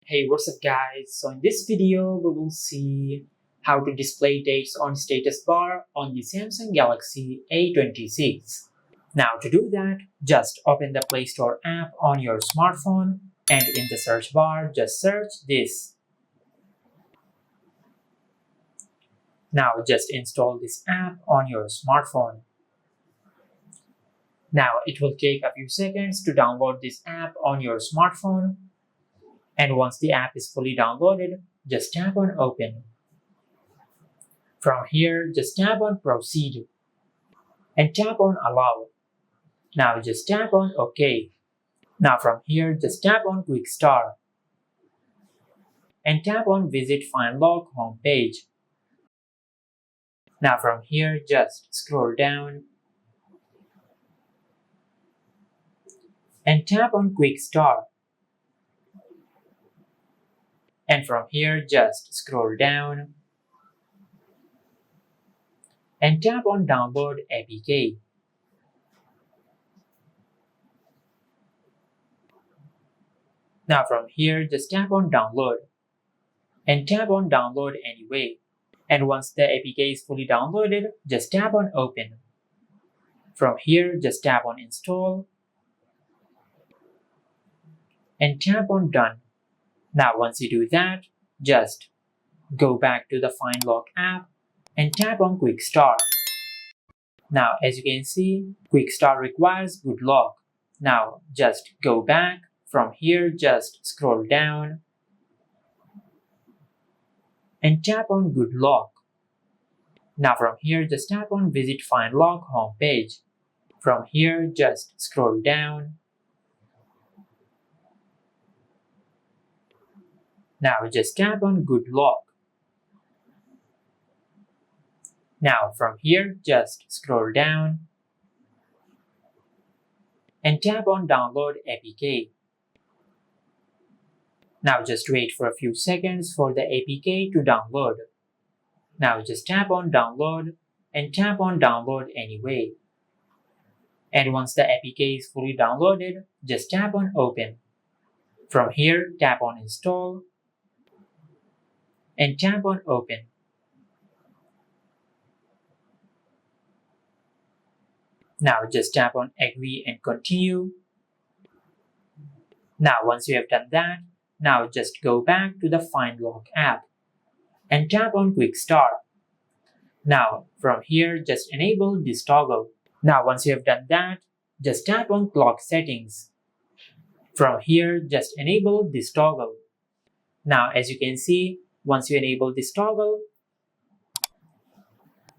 Hey, what's up guys? So in this video, we will see how to display dates on status bar on the Samsung Galaxy A26. Now to do that, just open the Play Store app on your smartphone and in the search bar, just search this. Now just install this app on your smartphone. Now it will take a few seconds to download this app on your smartphone. And once the app is fully downloaded, just tap on Open. From here, just tap on Proceed and tap on Allow. Now just tap on OK. Now from here, just tap on Quick Start and tap on Visit Find Log homepage. Now from here, just scroll down and tap on Quick Start. And from here, just scroll down and tap on Download APK. Now from here, just tap on Download and tap on Download Anyway. And once the APK is fully downloaded, just tap on Open. From here, just tap on Install and tap on Done. Now once you do that, just go back to the Find Log app and tap on Quick Start. Now as you can see, Quick Start requires good lock. Now just go back. From here, just scroll down and tap on Good Lock. Now from here, just tap on Visit Find Log homepage. From here, just scroll down. Now just tap on Good Lock. Now from here, just scroll down and tap on Download APK. Now just wait for a few seconds for the APK to download. Now just tap on Download and tap on Download Anyway. And once the APK is fully downloaded, just tap on Open. From here, tap on Install and tap on Open. Now just tap on Agree and Continue. Now once you have done that, now just go back to the Find Log app and tap on Quick Start. Now from here, just enable this toggle. Now once you have done that, just tap on Clock Settings. From here, just enable this toggle. Now as you can see, once you enable this toggle,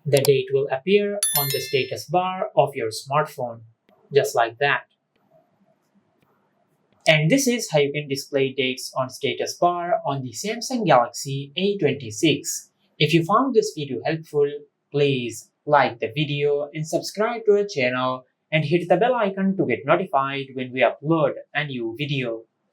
the date will appear on the status bar of your smartphone, just like that. And this is how you can display dates on status bar on the Samsung Galaxy A26. If you found this video helpful, please like the video and subscribe to our channel and hit the bell icon to get notified when we upload a new video.